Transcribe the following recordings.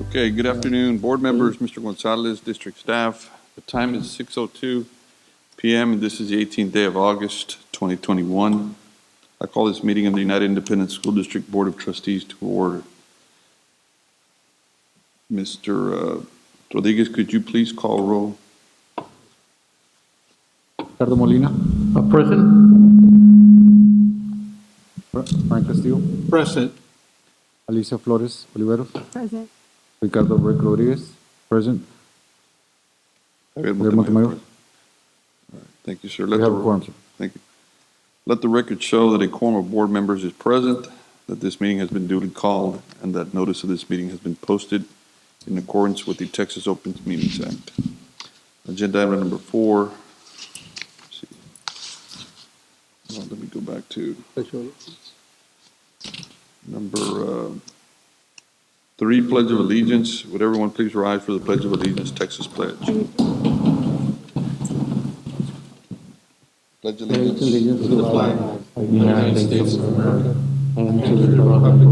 Okay, good afternoon, board members, Mr. Gonzalez, district staff. The time is 6:02 p.m., and this is the 18th day of August, 2021. I call this meeting of the United Independent School District Board of Trustees to order. Mr. Rodriguez, could you please call roll? Ricardo Molina. Present. Frank Castillo. Present. Alicia Flores Oliveros. Present. Ricardo Rick Rodriguez. Present. Javier Javier Montemayor. Montemayor. All right, thank you, sir. We have a quorum, sir. Thank you. Let the record show that a quorum of board members is present, that this meeting has been duly called, and that notice of this meeting has been posted in accordance with the Texas Open Meetings Act. Agenda item number 4. Let's see. Well, let me go back to number 3, Pledge of Allegiance. Would everyone please rise for the Pledge of Allegiance, Texas Pledge? Pledge allegiance Allegiance to the flag of the United States of America and to the republic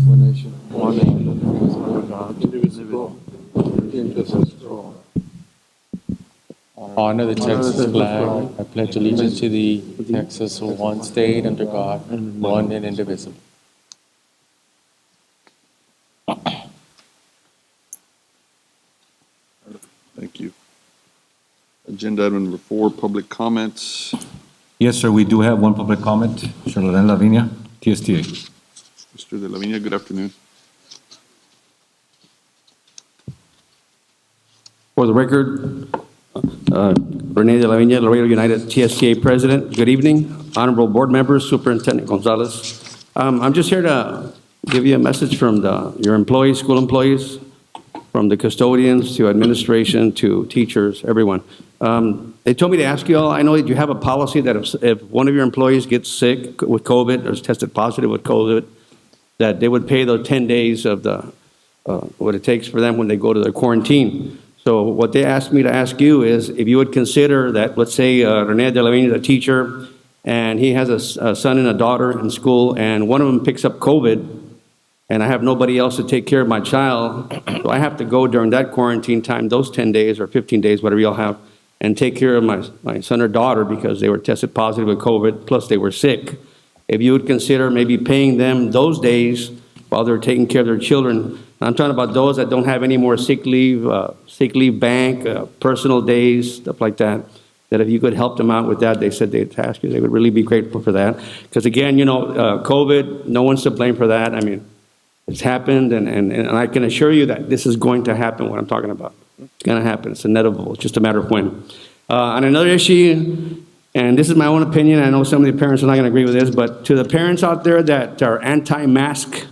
One nation. one nation, under God, indivisible, with justice for all. Honor the Texas flag. I pledge allegiance to the Texas, one state under God, one and indivisible. Thank you. Agenda item number 4, public comments. Yes, sir, we do have one public comment. Charlene Lavinia, TSTA. Mr. De La Viña, good afternoon. For the record, Rene de la Viña, Laredo United TSTA President. Good evening, honorable board members, Superintendent Gonzalez. I'm just here to give you a message from your employees, school employees, from the custodians to administration to teachers, everyone. They told me to ask you all, I know that you have a policy that if one of your employees gets sick with COVID or is tested positive with COVID, that they would pay those 10 days of what it takes for them when they go to their quarantine. So what they asked me to ask you is if you would consider that, let's say Rene de la Viña is a teacher and he has a son and a daughter in school and one of them picks up COVID and I have nobody else to take care of my child, so I have to go during that quarantine time, those 10 days or 15 days, whatever y'all have, and take care of my son or daughter because they were tested positive with COVID, plus they were sick. If you would consider maybe paying them those days while they're taking care of their children. I'm talking about those that don't have any more sick leave bank, personal days, stuff like that, that if you could help them out with that, they said they'd ask you, they would really be grateful for that. Because again, you know, COVID, no one's to blame for that. I mean, it's happened, and I can assure you that this is going to happen, what I'm talking about. It's going to happen. It's inevitable. It's just a matter of when. On another issue, and this is my own opinion, I know some of the parents are not going to agree with this, but to the parents out there that are anti-mask,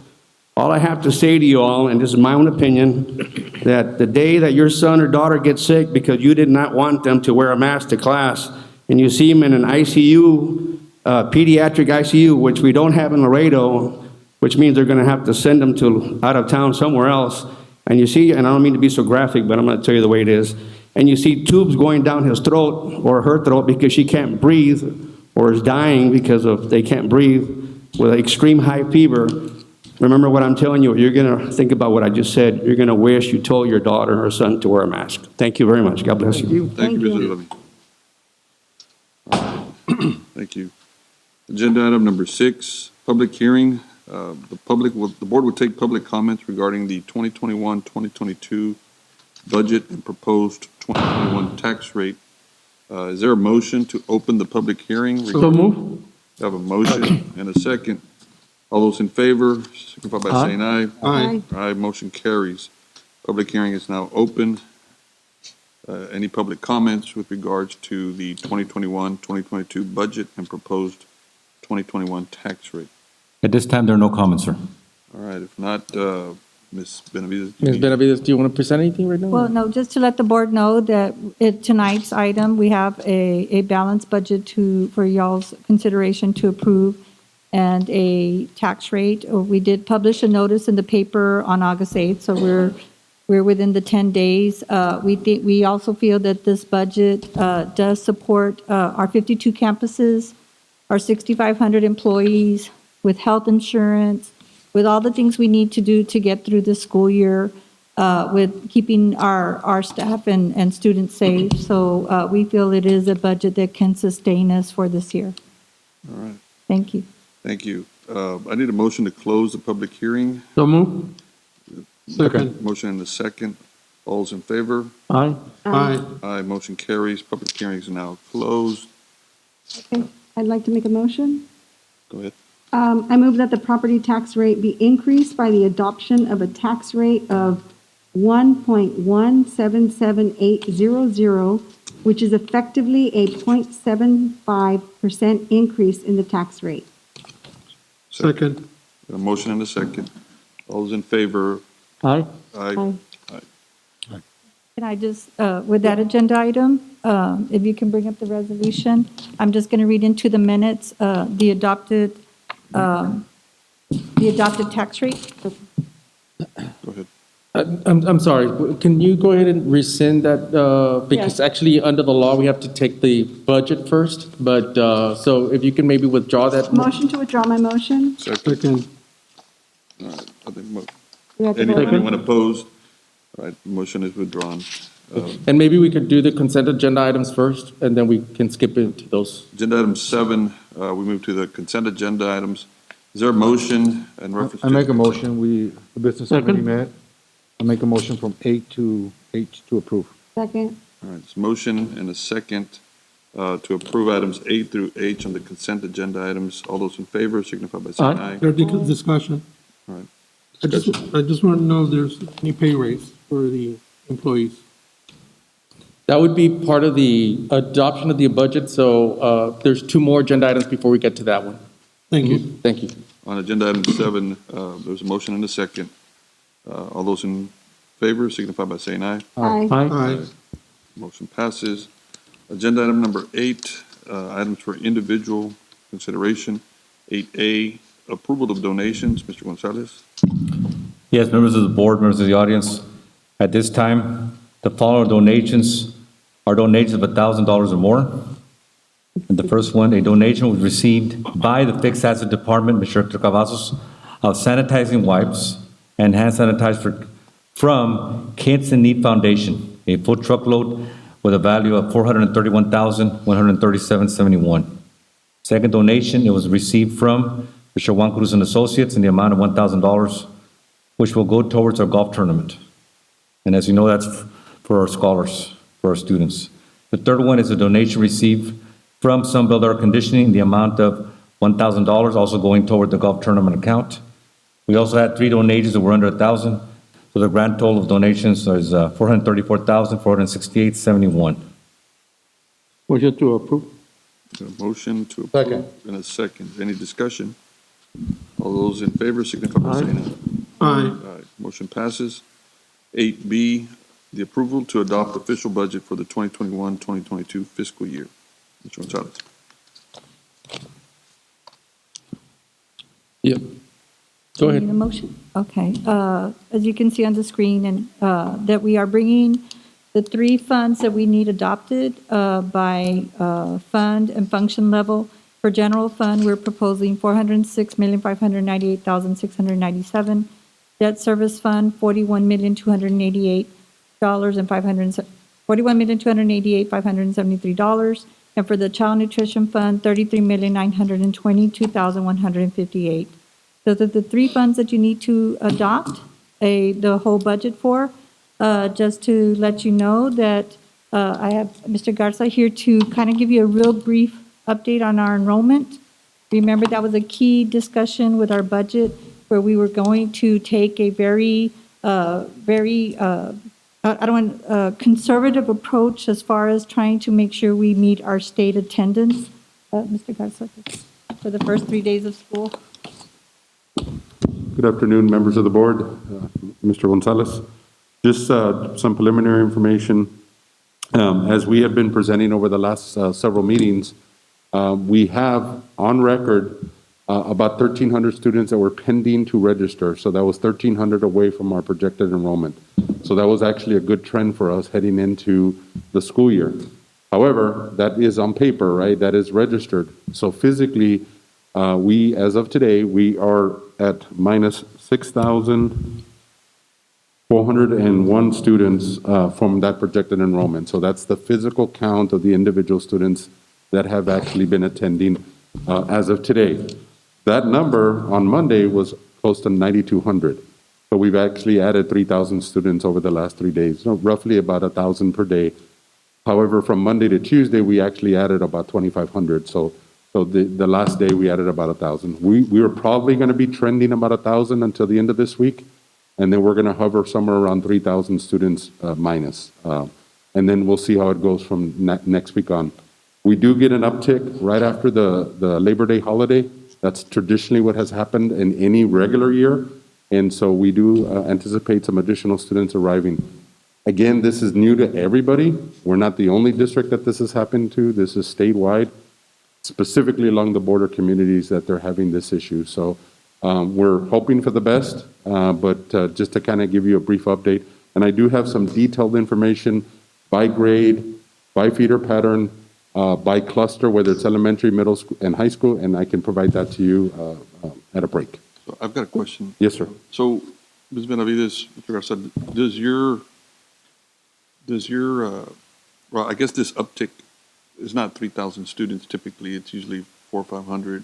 all I have to say to you all, and this is my own opinion, that the day that your son or daughter gets sick because you did not want them to wear a mask to class, and you see them in an ICU, pediatric ICU, which we don't have in Laredo, which means they're going to have to send them to out of town somewhere else. And you see, and I don't mean to be so graphic, but I'm going to tell you the way it is. And you see tubes going down his throat or her throat because she can't breathe or is dying because of they can't breathe with extreme high fever. Remember what I'm telling you. You're going to think about what I just said. You're going to wish you told your daughter or son to wear a mask. Thank you very much. God bless you. Thank you, Mr. De La Viña. Thank you. Agenda item number 6, public hearing. The board will take public comments regarding the 2021-2022 budget and proposed 2021 tax rate. Is there a motion to open the public hearing? So move. I have a motion and a second. All those in favor, signify by saying aye. Aye. Aye, motion carries. Public hearing is now open. Any public comments with regards to the 2021-2022 budget and proposed 2021 tax rate? At this time, there are no comments, sir. All right, if not, Ms. Benavides. Ms. Benavides, do you want to present anything right now? Well, no, just to let the board know that at tonight's item, we have a balanced budget for y'all's consideration to approve and a tax rate. We did publish a notice in the paper on August 8th, so we're within the 10 days. We also feel that this budget does support our 52 campuses, our 6,500 employees with health insurance, with all the things we need to do to get through the school year, with keeping our staff and students safe. So we feel it is a budget that can sustain us for this year. All right, Thank you. thank you. I need a motion to close the public hearing. So move. Second. Motion and a second. All's in favor? Aye. Aye. Aye, motion carries. Public hearing is now closed. Okay, I'd like to make a motion. Go ahead. I move that the property tax rate be increased by the adoption of a tax rate of 1.177800, which is effectively a 0.75% increase in the tax rate. Second. A motion and a second. All's in favor? Aye. Aye. Can I just, with that agenda item, if you can bring up the resolution, I'm just going to read into the minutes the adopted tax rate. Go ahead. I'm sorry, can you go ahead and rescind that? Because actually, under the law, we have to take the budget first, but, so if you can maybe withdraw that. Motion to withdraw my motion. Second. All right, I think We have to vote on- anyone opposed? All right, motion is withdrawn. And maybe we could do the consent agenda items first, and then we can skip into those. Agenda item 7, we move to the consent agenda items. Is there a motion in reference to? I make a motion, the business committee Second. met. I make a motion from A to H to approve. Second. All right, it's motion and a second to approve items A through H on the consent agenda items. All those in favor signify by saying aye. There's discussion. All right. I just want to know if there's any pay raise for the employees. That would be part of the adoption of the budget, so there's 2 more agenda items before we get to that one. Thank you. Thank you. On agenda item 7, there's a motion and a second. All those in favor signify by saying aye. Aye. Aye. Motion passes. Agenda item number 8, items for individual consideration. 8A, approval of donations. Mr. Gonzalez. Yes, members of the board, members of the audience, at this time, the following donations are donations of $1,000 or more. And the first one, a donation was received by the Fixed Asset Department, Mr. Hector Cavazos, of sanitizing wipes and hand sanitizer from Kids in Need Foundation, a full truckload with a value of $431,137.71. Second donation, it was received from Mr. Juan Cruz and Associates in the amount of $1,000, which will go towards our golf tournament. And as you know, that's for our scholars, for our students. The third one is a donation received from Sunbelt Air Conditioning in the amount of $1,000, also going toward the golf tournament account. We also had 3 donations that were under $1,000, so the grand total of donations is $434,468.71. Motion to approve. A motion to approve Second. in a second. Any discussion? All those in favor signify by saying aye. Aye. Aye. Motion passes. 8B, the approval to adopt official budget for the 2021-2022 fiscal year. Mr. Gonzalez. Yep. Go Need a ahead. motion? Okay. As you can see on the screen, and that we are bringing the 3 funds that we need adopted by fund and function level. For general fund, we're proposing $406,598,697. Debt service fund, $41,288,573. And for the child nutrition fund, $33,922,158. Those are the 3 funds that you need to adopt the whole budget for. Just to let you know that I have Mr. Garza here to kind of give you a real brief update on our enrollment. Remember, that was a key discussion with our budget where we were going to take a very conservative approach as far as trying to make sure we meet our state attendance. Mr. Garza, for the first 3 days of school. Good afternoon, members of the board, Mr. Gonzalez. Just some preliminary information. As we have been presenting over the last several meetings, we have on record about 1,300 students that were pending to register. So that was 1,300 away from our projected enrollment. So that was actually a good trend for us heading into the school year. However, that is on paper, right? That is registered. So physically, we, as of today, we are at minus 6,401 students from that projected enrollment. So that's the physical count of the individual students that have actually been attending as of today. That number on Monday was close to 9,200. So we've actually added 3,000 students over the last 3 days, so roughly about 1,000 per day. However, from Monday to Tuesday, we actually added about 2,500. So the last day, we added about 1,000. We were probably going to be trending about 1,000 until the end of this week, and then we're going to hover somewhere around 3,000 students minus. And then we'll see how it goes from next week on. We do get an uptick right after the Labor Day holiday. That's traditionally what has happened in any regular year. And so we do anticipate some additional students arriving. Again, this is new to everybody. We're not the only district that this has happened to. This is statewide, specifically along the border communities that they're having this issue. So we're hoping for the best, but just to kind of give you a brief update. And I do have some detailed information by grade, by feeder pattern, by cluster, whether it's elementary, middle school, and high school, and I can provide that to you at a break. So I've got a question. Yes, sir. So, Ms. Benavides, Mr. Garza, does your, well, I guess this uptick is not 3,000 students typically, it's usually 400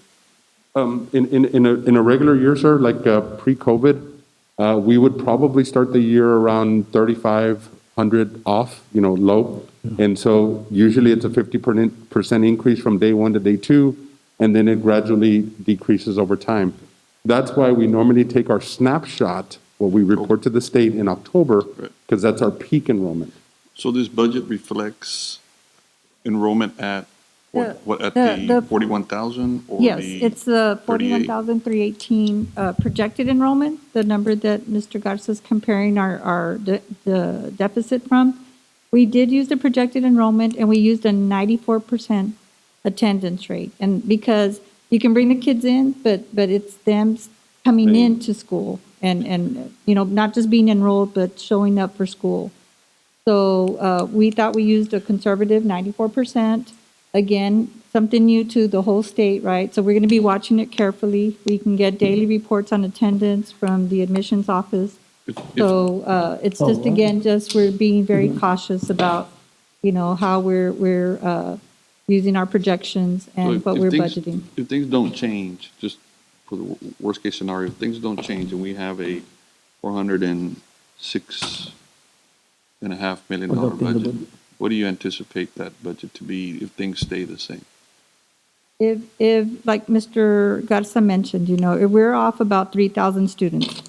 or 500. In a regular year, sir, like pre-COVID, we would probably start the year around 3,500 off, low. And so usually it's a 50% increase from day one to day two, and then it gradually decreases over time. That's why we normally take our snapshot, what we report to the state in October, because that's our peak enrollment. So this budget reflects enrollment at, what, at The- the 41,000 or the? Yes, it's the 38? 41,318 projected enrollment, the number that Mr. Garza's comparing the deficit from. We did use the projected enrollment, and we used a 94% attendance rate. And because you can bring the kids in, but it's them coming into school and not just being enrolled, but showing up for school. So we thought we used a conservative 94%. Again, something new to the whole state, right? So we're going to be watching it carefully. We can get daily reports on attendance from the admissions office. So it's just, again, we're being very cautious about, how we're using our projections So and what if we're things- budgeting. If things don't change, just for the worst case scenario, if things don't change and we have a $406.5 million budget, what do you anticipate that budget to be if things stay the same? If like Mr. Garza mentioned, if we're off about 3,000 students,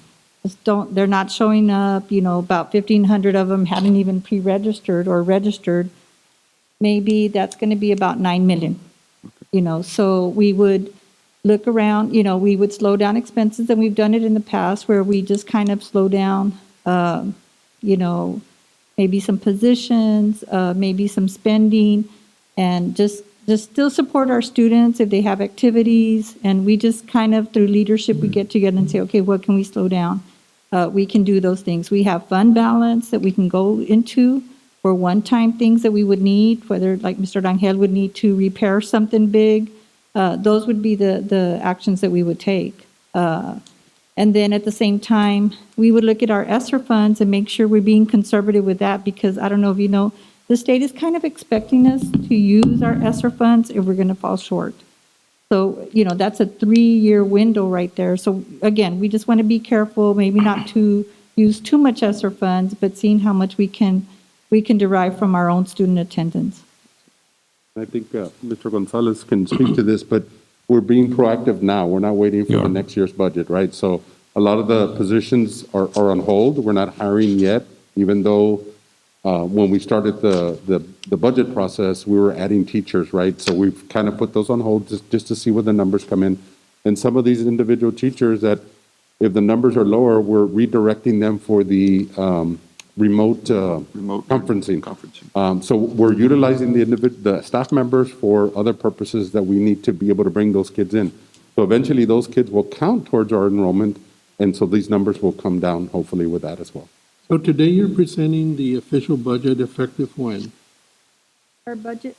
they're not showing up, about 1,500 of them hadn't even pre-registered or registered, maybe that's going to be about 9 million. So we would look around, we would slow down expenses, and we've done it in the past where we just kind of slow down, maybe some positions, maybe some spending, and just still support our students if they have activities. And we just kind of, through leadership, we get together and say, okay, what can we slow down? We can do those things. We have fund balance that we can go into for one-time things that we would need, whether like Mr. Rangel would need to repair something big. Those would be the actions that we would take. And then at the same time, we would look at our ESSER funds and make sure we're being conservative with that, because I don't know if you know, the state is kind of expecting us to use our ESSER funds if we're going to fall short. So, that's a 3-year window right there. So again, we just want to be careful, maybe not to use too much ESSER funds, but seeing how much we can derive from our own student attendance. I think Mr. Gonzalez can speak to this, but we're being proactive now. We're not waiting for the next year's budget, right? So a lot of the positions are on hold. We're not hiring yet, even though when we started the budget process, we were adding teachers, right? So we've kind of put those on hold just to see where the numbers come in. And some of these individual teachers that, if the numbers are lower, we're redirecting them for the remote conferencing. So we're utilizing the staff members for other purposes that we need to be able to bring those kids in. So eventually those kids will count towards our enrollment, and so these numbers will come down hopefully with that as well. So today you're presenting the official budget effective when? Our budget,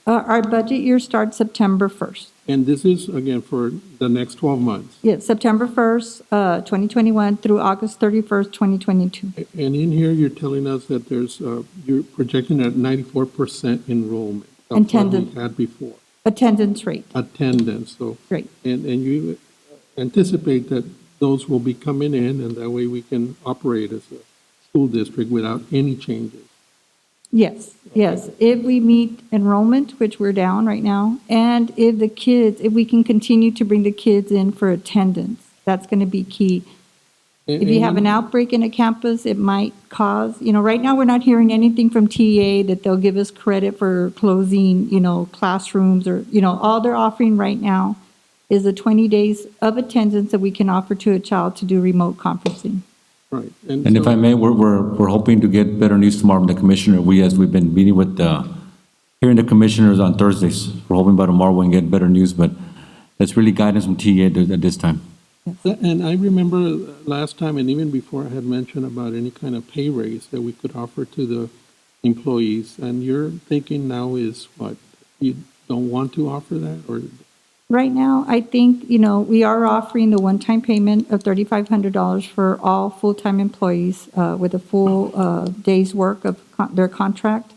Our budget year starts September 1st. And this is, again, for the next 12 months. Yes, September 1st, 2021 through August 31st, 2022. And in here, you're telling us that there's, you're projecting at 94% enrollment. Of what Attendance. we had before. Attendance rate, Attendance, so. great. And you anticipate that those will be coming in, and that way we can operate as a school district without any changes. Yes, yes. If we meet enrollment, which we're down right now, and if we can continue to bring the kids in for attendance, that's going to be key. If you have an outbreak in a campus, it might cause, right now, we're not hearing anything from TA that they'll give us credit for closing, classrooms or, all they're offering right now is the 20 days of attendance that we can offer to a child to do remote conferencing. Right. And if so- I may, we're hoping to get better news tomorrow from the commissioner. As we've been meeting with, hearing the commissioners on Thursdays. We're hoping by tomorrow we can get better news, but it's really guidance from TA at this time. And I remember last time, and even before, I had mentioned about any kind of pay raise that we could offer to the employees. And your thinking now is what? You don't want to offer that, or? Right now, I think, we are offering the one-time payment of $3,500 for all full-time employees with a full day's work of their contract.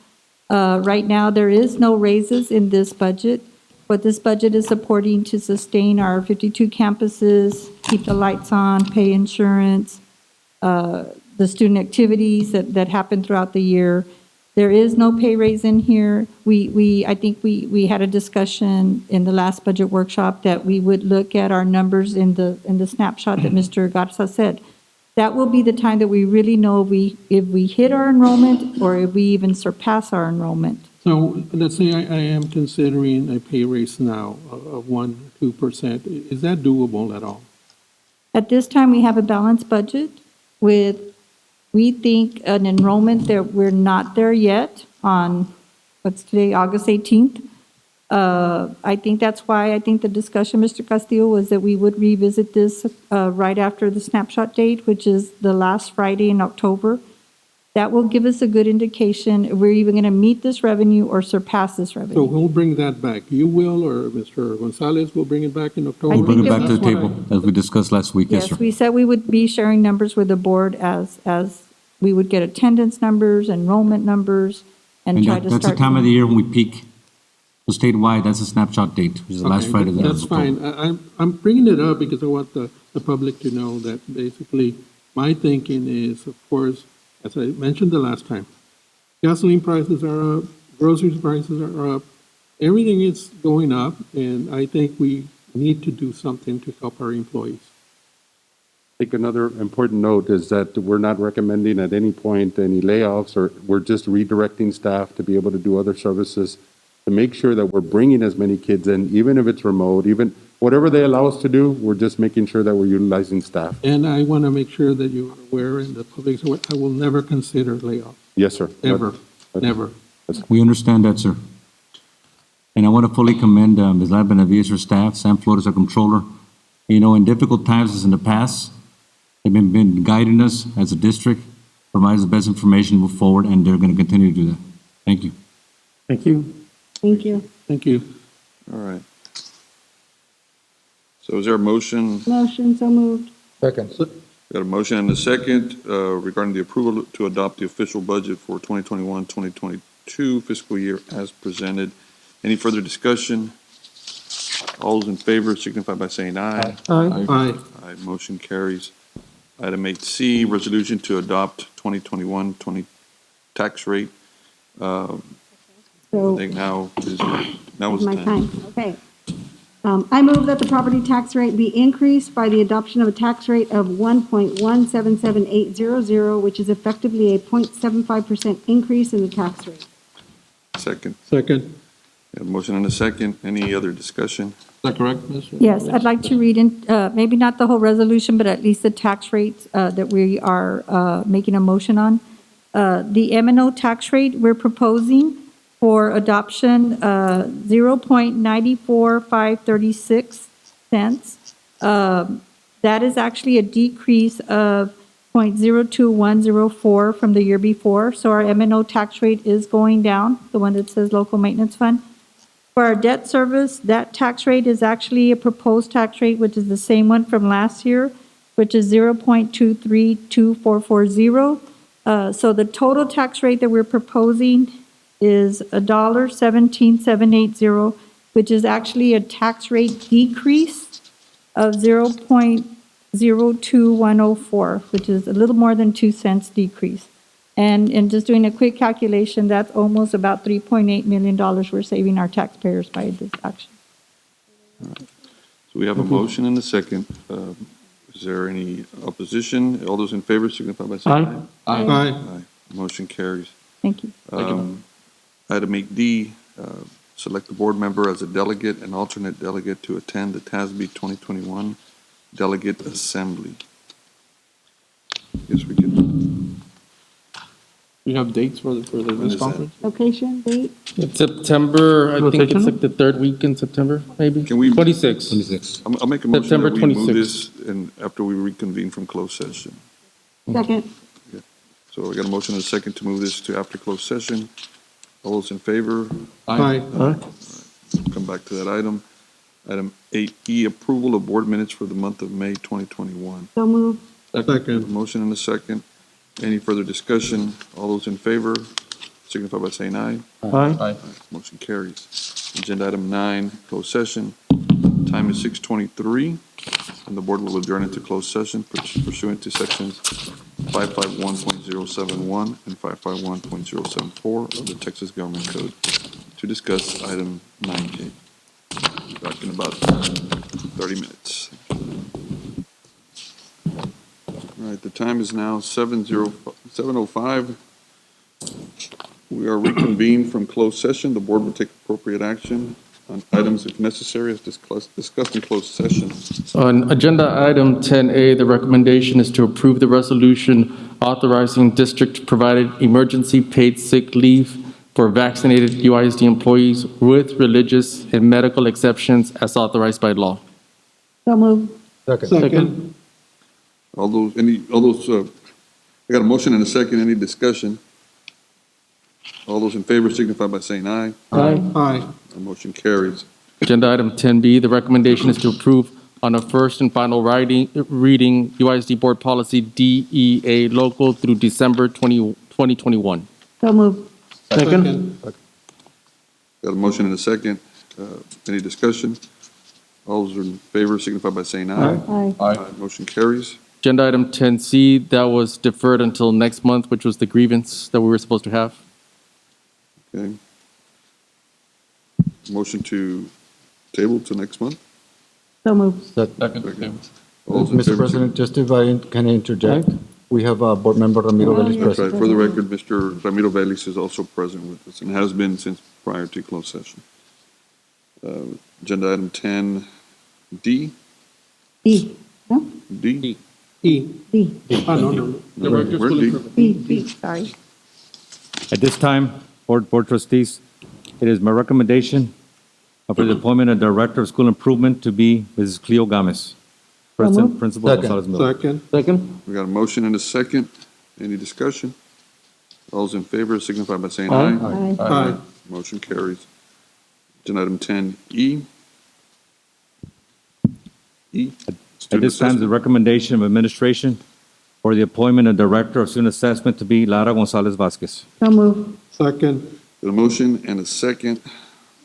Right now, there is no raises in this budget. What this budget is supporting to sustain our 52 campuses, keep the lights on, pay insurance, the student activities that happen throughout the year. There is no pay raise in here. I think we had a discussion in the last budget workshop that we would look at our numbers in the snapshot that Mr. Garza said. That will be the time that we really know if we hit our enrollment or if we even surpass our enrollment. So let's say I am considering a pay raise now of 1-2%. Is that doable at all? At this time, we have a balanced budget with, we think, an enrollment that we're not there yet on, what's today, August 18th. I think that's why I think the discussion, Mr. Castillo, was that we would revisit this right after the snapshot date, which is the last Friday in October. That will give us a good indication if we're even going to meet this revenue or surpass this So revenue. who'll bring that back? You will, or Mr. Gonzalez will bring it back in October? We'll bring it back to the That's what I- table, as we discussed last week. Yes, sir. Yes, we said we would be sharing numbers with the board as we would get attendance numbers, enrollment numbers, and And try to start. that's the time of the year when we peak. So statewide, that's a snapshot date, which is the last Okay, Friday. of That's October. fine. I'm bringing it up because I want the public to know that basically my thinking is, of course, as I mentioned the last time, gasoline prices are up, groceries prices are up, everything is going up, and I think we need to do something to help our employees. I think another important note is that we're not recommending at any point any layoffs, or we're just redirecting staff to be able to do other services to make sure that we're bringing as many kids in, even if it's remote, even whatever they allow us to do, we're just making sure that we're utilizing staff. And I want to make sure that you are aware and the public is aware, I will never consider layoff, Yes, sir. ever, But- never. We understand that, sir. And I want to fully commend Ms. Lara Benavides, her staff, Sam Flores, our controller. In difficult times as in the past, they've been guiding us as a district, provide us the best information to move forward, and they're going to continue to do that. Thank you. Thank you. Thank you. Thank you. All right. So is there a motion? Motion, so moved. Second. Got a motion and a second regarding the approval to adopt the official budget for 2021-2022 fiscal year as presented. Any further discussion? All those in favor signify by saying aye. Aye. Aye, motion carries. Item 8C, resolution to adopt 2021-20 tax rate. I So think now is the my time. time, okay. I move that the property tax rate be increased by the adoption of a tax rate of 1.177800, which is effectively a 0.75% increase in the tax rate. Second. Second. Got a motion and a second. Any other discussion? Is that correct, Mr.? Yes, I'd like to read in, maybe not the whole resolution, but at least the tax rates that we are making a motion on. The M&O tax rate we're proposing for adoption, 0.94536 cents. That is actually a decrease of 0.02104 from the year before. So our M&O tax rate is going down, the one that says local maintenance fund. For our debt service, that tax rate is actually a proposed tax rate, which is the same one from last year, which is 0.232440. So the total tax rate that we're proposing is $1.17780, which is actually a tax rate decrease of 0.02104, which is a little more than 2 cents decrease. And just doing a quick calculation, that's almost about $3.8 million we're saving our taxpayers by this action. So we have a motion and a second. Is there any opposition? All those in favor signify by saying aye. Aye. Motion carries. Thank you. Item 8D, select the board member as a delegate and alternate delegate to attend the TASB 2021 Delegate Assembly. Guess we could, We have dates for When this is that? conference? Location, date? It's September, I think it's like the third week in September, maybe? Can we- 26. 26. I'll make a motion September that we move 26th. this and after we reconvene from closed session. Second. So we got a motion and a second to move this to after closed session. All those in favor? Aye. Come back to that item. Item 8E, approval of board minutes for the month of May 2021. So moved. Second. Motion and a second. Any further discussion? All those in favor signify by saying aye. Aye. Motion carries. Agenda item 9, closed session. Time is 6:23, and the board will adjourn into closed session pursuant to sections 551.071 and 551.074 of the Texas Government Code to discuss item 9K. Back in about 30 minutes. All right, the time is now 7:05. We are reconvened from closed session. The board will take appropriate action on items if necessary as discussed in closed session. On agenda item 10A, the recommendation is to approve the resolution authorizing district-provided emergency paid sick leave for vaccinated UISD employees with religious and medical exceptions as authorized by law. So moved. Second. I got a motion and a second. Any discussion? All those in favor signify by saying aye. Aye. The motion carries. Agenda item 10B, the recommendation is to approve on a first and final reading UISD Board Policy DEA local through December 2021. So moved. Second. Got a motion and a second. Any discussion? All those in favor signify by saying aye. Aye. Motion carries. Agenda item 10C, that was deferred until next month, which was the grievance that we were supposed to have. Okay. Motion to table to next month? So moved. All those in Mr. favor President, just if I can interject, we have Board Member Ramiro Vélez That's right. present. For the record, Mr. Ramiro Vélez is also present with us and has been since prior to closed session. Agenda item 10D? B. No? D? E. B. Ah, no. Where D? B, sorry. At this time, Board Trustees, it is my recommendation for the appointment of Director of School Improvement to be Mrs. Cleo Gomez, moved. Principal Second. Gonzalez Miller. Second. We got a motion and a second. Any discussion? All those in favor signify by saying aye. Aye. Aye. Motion carries. Agenda item 10E. E. At Student this time, the assessment. recommendation of administration for the appointment of Director of Student Assessment to be Lara Gonzalez Vasquez. So moved. Second. Got a motion and a second.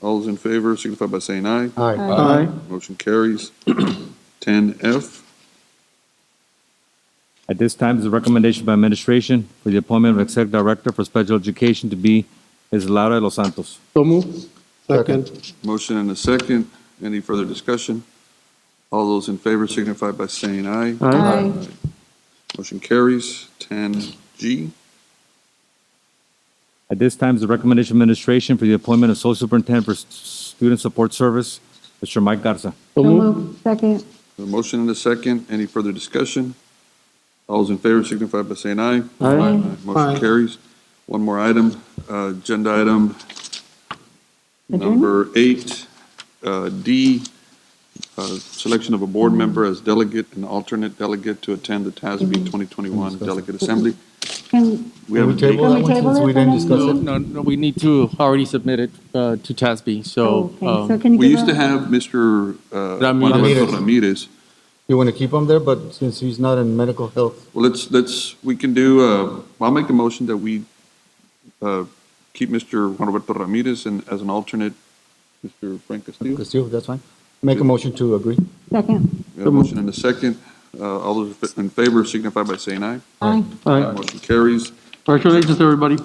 All those in favor signify by saying aye. Aye. Aye. Motion carries. 10F. At this time, the recommendation by administration for the appointment of Executive Director for Special Education to be Ms. Laura de los Santos. So moved. Second. Motion and a second. Any further discussion? All those in favor signify by saying aye. Aye. Motion carries. 10G. At this time, the recommendation of administration for the appointment of Social Superintendent for Student Support Service, Mr. Mike Garza. So moved. Second. A motion and a second. Any further discussion? All those in favor signify by saying aye. Aye. Motion carries. One more item, agenda item number 8, D, selection of a board member as delegate and alternate delegate to attend the TASB 2021 Delegate Assembly. Can, We have a Can we date. table that one table since it we for didn't next discuss it? meeting? No, we need to already submit it to TASB, so. Okay, so can you We give used to a, have Mr. Juan Ramirez. Alberto Ramirez. You want to keep him there, but since he's not in medical health, Well, we can do, I'll make the motion that we keep Mr. Juan Alberto Ramirez and as an alternate, Mr. Frank Castillo. Castillo, that's fine. Make a motion to agree. second? We have a motion and a second. All those in favor signify by saying aye. Aye. Motion carries. Congratulations, everybody.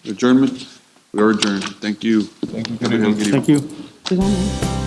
Adjournment, we are adjourned. Thank you. Thank you. Thank you. Good on you.